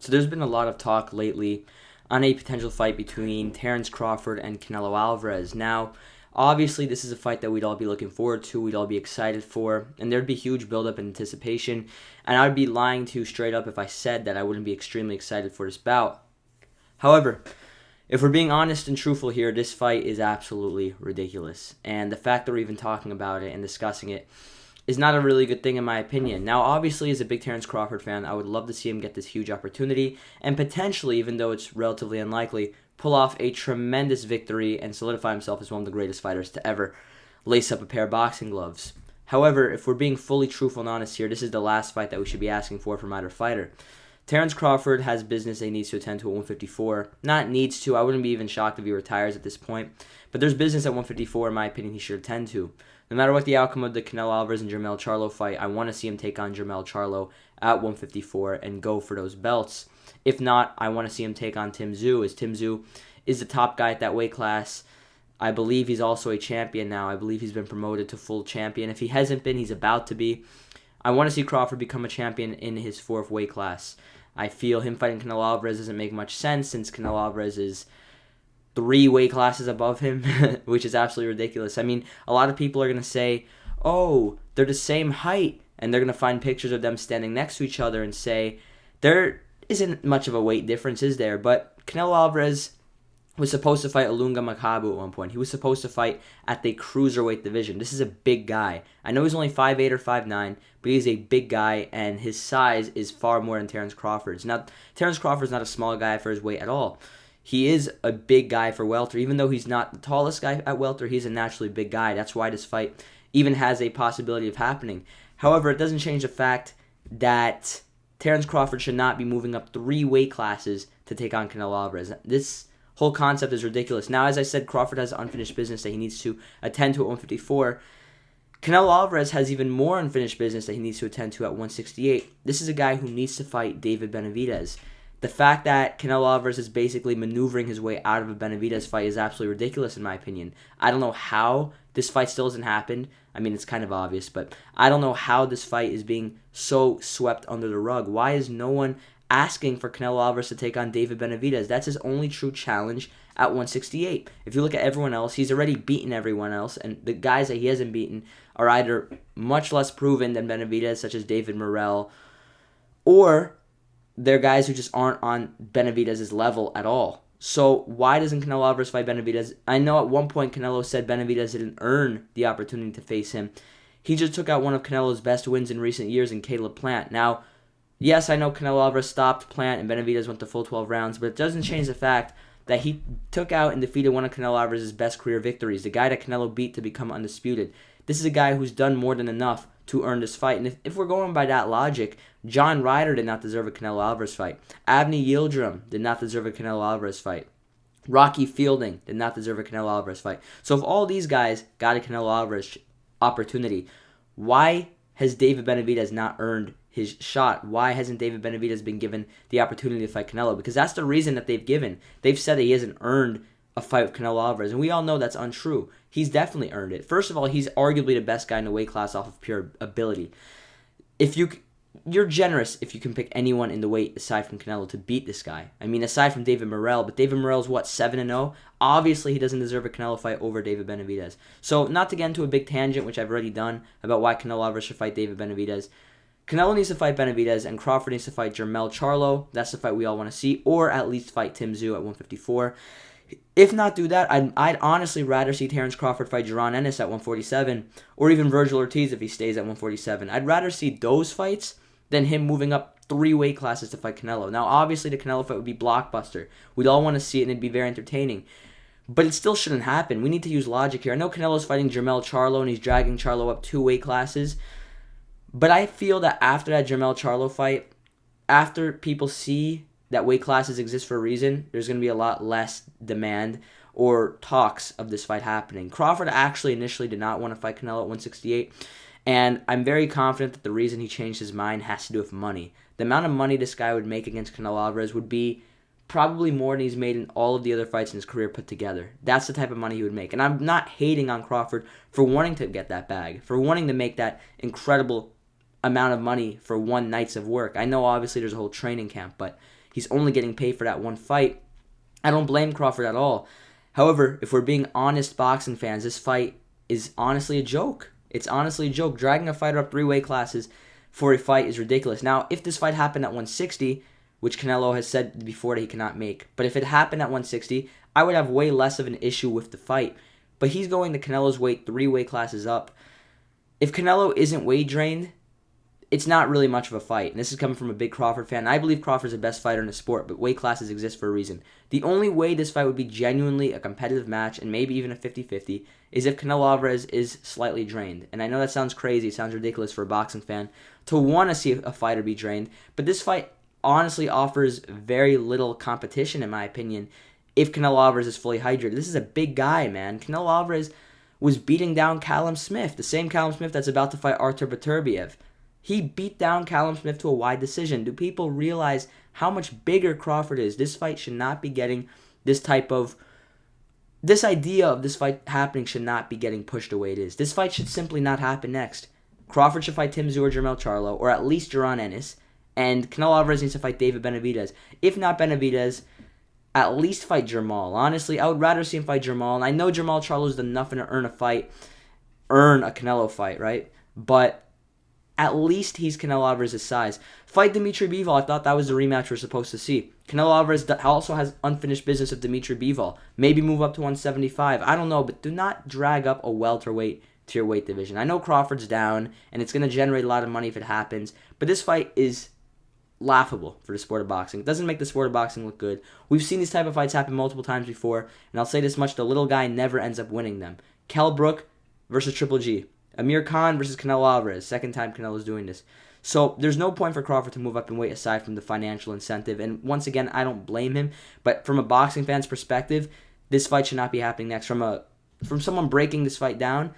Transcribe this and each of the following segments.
So there's been a lot of talk lately on a potential fight between Terence Crawford and Canelo Alvarez. Now, obviously, this is a fight that we'd all be looking forward to, we'd all be excited for, and there'd be huge buildup and anticipation. And I'd be lying to you straight up if I said that I wouldn't be extremely excited for this bout. However, if we're being honest and truthful here, this fight is absolutely ridiculous. And the fact that we're even talking about it and discussing it is not a really good thing in my opinion. Now, obviously, as a big Terence Crawford fan, I would love to see him get this huge opportunity and potentially, even though it's relatively unlikely, pull off a tremendous victory and solidify himself as one of the greatest fighters to ever lace up a pair of boxing gloves. However, if we're being fully truthful and honest here, this is the last fight that we should be asking for from either fighter. Terence Crawford has business that he needs to attend to at 154. Not needs to. I wouldn't be even shocked if he retires at this point. But there's business at 154, in my opinion, he should attend to. No matter what the outcome of the Canelo Alvarez and Jermell Charlo fight, I want to see him take on Jermell Charlo at 154 and go for those belts. If not, I want to see him take on Tim Tszyu, as Tim Tszyu is the top guy at that weight class. I believe he's also a champion now. I believe he's been promoted to full champion. If he hasn't been, he's about to be. I want to see Crawford become a champion in his fourth weight class. I feel him fighting Canelo Alvarez doesn't make much sense since Canelo Alvarez is 3 weight classes above him, which is absolutely ridiculous. I mean, a lot of people are going to say, oh, they're the same height, and they're going to find pictures of them standing next to each other and say, there isn't much of a weight difference, is there? But Canelo Alvarez was supposed to fight Ilunga Makabu at one point. He was supposed to fight at the cruiserweight division. This is a big guy. I know he's only 5'8 or 5'9, but he's a big guy, and his size is far more than Terence Crawford's. Now, Terence Crawford's not a small guy for his weight at all. He is a big guy for welter. Even though he's not the tallest guy at welter, he's a naturally big guy. That's why this fight even has a possibility of happening. However, it doesn't change the fact that Terence Crawford should not be moving up 3 weight classes to take on Canelo Alvarez. This whole concept is ridiculous. Now, as I said, Crawford has unfinished business that he needs to attend to at 154. Canelo Alvarez has even more unfinished business that he needs to attend to at 168. This is a guy who needs to fight David Benavidez. The fact that Canelo Alvarez is basically maneuvering his way out of a Benavidez fight is absolutely ridiculous in my opinion. I don't know how this fight still hasn't happened. I mean, it's kind of obvious, but I don't know how this fight is being so swept under the rug. Why is no one asking for Canelo Alvarez to take on David Benavidez? That's his only true challenge at 168. If you look at everyone else, he's already beaten everyone else, and the guys that he hasn't beaten are either much less proven than Benavidez, such as David Morrell, or they're guys who just aren't on Benavidez's level at all. So why doesn't Canelo Alvarez fight Benavidez? I know at one point Canelo said Benavidez didn't earn the opportunity to face him. He just took out one of Canelo's best wins in recent years in Caleb Plant. Now, yes, I know Canelo Alvarez stopped Plant and Benavidez went the full 12 rounds, but it doesn't change the fact that he took out and defeated one of Canelo Alvarez's best career victories, the guy that Canelo beat to become undisputed. This is a guy who's done more than enough to earn this fight. And if we're going by that logic, John Ryder did not deserve a Canelo Alvarez fight. Avni Yildirim did not deserve a Canelo Alvarez fight. Rocky Fielding did not deserve a Canelo Alvarez fight. So if all these guys got a Canelo Alvarez opportunity, why has David Benavidez not earned his shot? Why hasn't David Benavidez been given the opportunity to fight Canelo? Because that's the reason that they've given. They've said that he hasn't earned a fight with Canelo Alvarez, and we all know that's untrue. He's definitely earned it. First of all, he's arguably the best guy in the weight class off of pure ability. You're generous if you can pick anyone in the weight aside from Canelo to beat this guy. I mean, aside from David Morrell, but David Morrell's what, 7-0? Obviously, he doesn't deserve a Canelo fight over David Benavidez. So, not to get into a big tangent, which I've already done, about why Canelo Alvarez should fight David Benavidez. Canelo needs to fight Benavidez, and Crawford needs to fight Jermell Charlo. That's the fight we all want to see, or at least fight Tim Tszyu at 154. If not do that, I'd honestly rather see Terence Crawford fight Jaron Ennis at 147, or even Virgil Ortiz if he stays at 147. I'd rather see those fights than him moving up 3 weight classes to fight Canelo. Now, obviously, the Canelo fight would be blockbuster. We'd all want to see it, and it'd be very entertaining. But it still shouldn't happen. We need to use logic here. I know Canelo's fighting Jermell Charlo, and he's dragging Charlo up 2 weight classes. But I feel that after that Jermell Charlo fight, after people see that weight classes exist for a reason, there's going to be a lot less demand or talks of this fight happening. Crawford actually initially did not want to fight Canelo at 168, and I'm very confident that the reason he changed his mind has to do with money. The amount of money this guy would make against Canelo Alvarez would be probably more than he's made in all of the other fights in his career put together. That's the type of money he would make. And I'm not hating on Crawford for wanting to get that bag, for wanting to make that incredible amount of money for one night's of work. I know obviously there's a whole training camp, but He's only getting paid for that one fight. I don't blame Crawford at all. However, if we're being honest boxing fans, this fight is honestly a joke. It's honestly a joke. Dragging a fighter up 3 weight classes for a fight is ridiculous. Now, if this fight happened at 160, which Canelo has said before that he cannot make, but if it happened at 160, I would have way less of an issue with the fight. But he's going to Canelo's weight 3 weight classes up. If Canelo isn't weight drained, it's not really much of a fight. And this is coming from a big Crawford fan. I believe Crawford's the best fighter in the sport, but weight classes exist for a reason. The only way this fight would be genuinely a competitive match, and maybe even a 50-50, is if Canelo Alvarez is slightly drained. And I know that sounds crazy, it sounds ridiculous for a boxing fan to want to see a fighter be drained, but this fight honestly offers very little competition, in my opinion, if Canelo Alvarez is fully hydrated. This is a big guy, man. Canelo Alvarez was beating down Callum Smith, the same Callum Smith that's about to fight Artur Beterbiev. He beat down Callum Smith to a wide decision. Do people realize how much bigger Crawford is? This fight should not be getting this idea of this fight happening should not be getting pushed the way it is. This fight should simply not happen next. Crawford should fight Tim Tszyu or Jermell Charlo, or at least Jaron Ennis, and Canelo Alvarez needs to fight David Benavidez. If not Benavidez, at least fight Jermall. Honestly, I would rather see him fight Jermall, and I know Jermall Charlo's done nothing to earn a Canelo fight, right? But at least he's Canelo Alvarez's size. Fight Dimitri Bivol. I thought that was the rematch we're supposed to see. Canelo Alvarez also has unfinished business of Dimitri Bivol. Maybe move up to 175. I don't know, but do not drag up a welterweight to your weight division. I know Crawford's down, and it's going to generate a lot of money if it happens, but this fight is laughable for the sport of boxing. It doesn't make the sport of boxing look good. We've seen these type of fights happen multiple times before, and I'll say this much, the little guy never ends up winning them. Kell Brook versus Triple G. Amir Khan versus Canelo Alvarez. Second time Canelo's doing this. So there's no point for Crawford to move up in weight aside from the financial incentive. And once again, I don't blame him. But from a boxing fan's perspective, this fight should not be happening next. From someone breaking this fight down,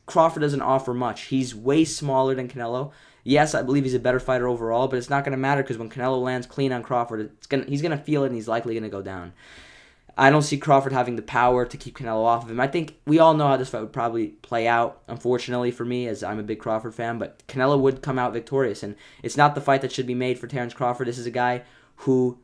Crawford doesn't offer much. He's way smaller than Canelo. Yes, I believe he's a better fighter overall, but it's not going to matter because when Canelo lands clean on Crawford, he's going to feel it and he's likely going to go down. I don't see Crawford having the power to keep Canelo off of him. I think we all know how this fight would probably play out, unfortunately for me, as I'm a big Crawford fan, but Canelo would come out victorious, and it's not the fight that should be made for Terence Crawford. This is a guy who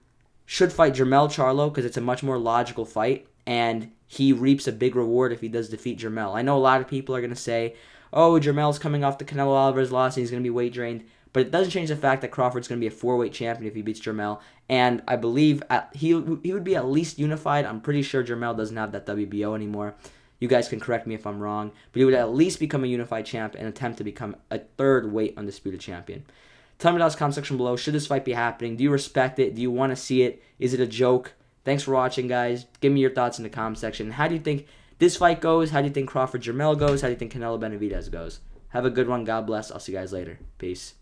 should fight Jermell Charlo because it's a much more logical fight, and he reaps a big reward if he does defeat Jermell. I know a lot of people are going to say, oh, Jermell's coming off the Canelo Alvarez loss and he's going to be weight drained. But it doesn't change the fact that Crawford's going to be a 4-weight champion if he beats Jermell. And I believe he would be at least unified. I'm pretty sure Jermell doesn't have that WBO anymore. You guys can correct me if I'm wrong. But he would at least become a unified champ and attempt to become a 3rd-weight undisputed champion. Tell me down in the comment section below. Should this fight be happening? Do you respect it? Do you want to see it? Is it a joke? Thanks for watching, guys. Give me your thoughts in the comment section. How do you think this fight goes? How do you think Crawford-Jermell goes? How do you think Canelo Benavidez goes? Have a good one. God bless. I'll see you guys later. Peace.